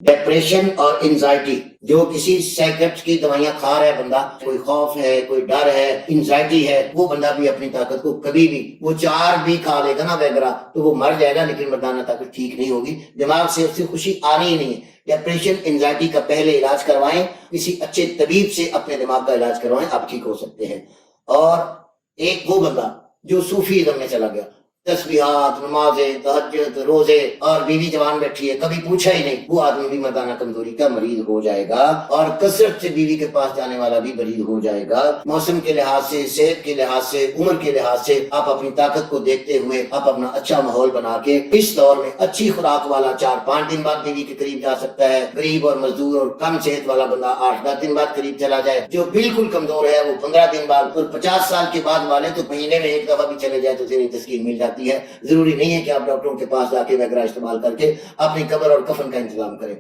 Depression اور anxiety, جو کسی سائیکٹرسٹ کی دوائیاں کھا رہا ہے بندہ، کوئی خوف ہے، کوئی ڈر ہے، انزائٹی ہے، وہ بندہ بھی اپنی طاقت کو کبھی بھی، وہ 4 بھی کھا لے گا نا ویگرا تو وہ مر جائے گا، لیکن مردانہ طاقت ٹھیک نہیں ہوگی، دماغ سے اس سے خوشی آنی ہی نہیں ہے۔ ڈپریشن انزائٹی کا پہلے علاج کروائیں، کسی اچھے طبیب سے اپنے دماغ کا علاج کروائیں، آپ ٹھیک ہو سکتے ہیں۔ اور ایک وہ بندہ جو صوفیزم میں چلا گیا، تسبیحات، نمازیں، تہجد، روزے، اور بیوی جوان بیٹھی ہے، کبھی پوچھا ہی نہیں، وہ آدمی بھی مردانہ کمزوری کا مریض ہو جائے گا، اور کثرت سے بیوی کے پاس جانے والا بھی مریض ہو جائے گا۔ موسم کے لحاظ سے، صحت کے لحاظ سے، عمر کے لحاظ سے آپ اپنی طاقت کو دیکھتے ہوئے آپ اپنا اچھا ماحول بنا کے اس دور میں اچھی خوراک والا 4-5 دن بعد بیوی کے قریب جا سکتا ہے، غریب اور مزدور اور کم صحت والا بندہ 8-10 دن بعد قریب چلا جائے، جو بالکل کمزور ہے وہ 15 دن بعد، اور 50 سال کے بعد والے تو مہینے میں 1 دفعہ بھی چلے جائے تو تیری تسکین مل جاتی ہے۔ ضروری نہیں ہے کہ آپ ڈاکٹروں کے پاس جا کے وغیرہ استعمال کر کے اپنی قبر اور کفن کا انتظام کریں۔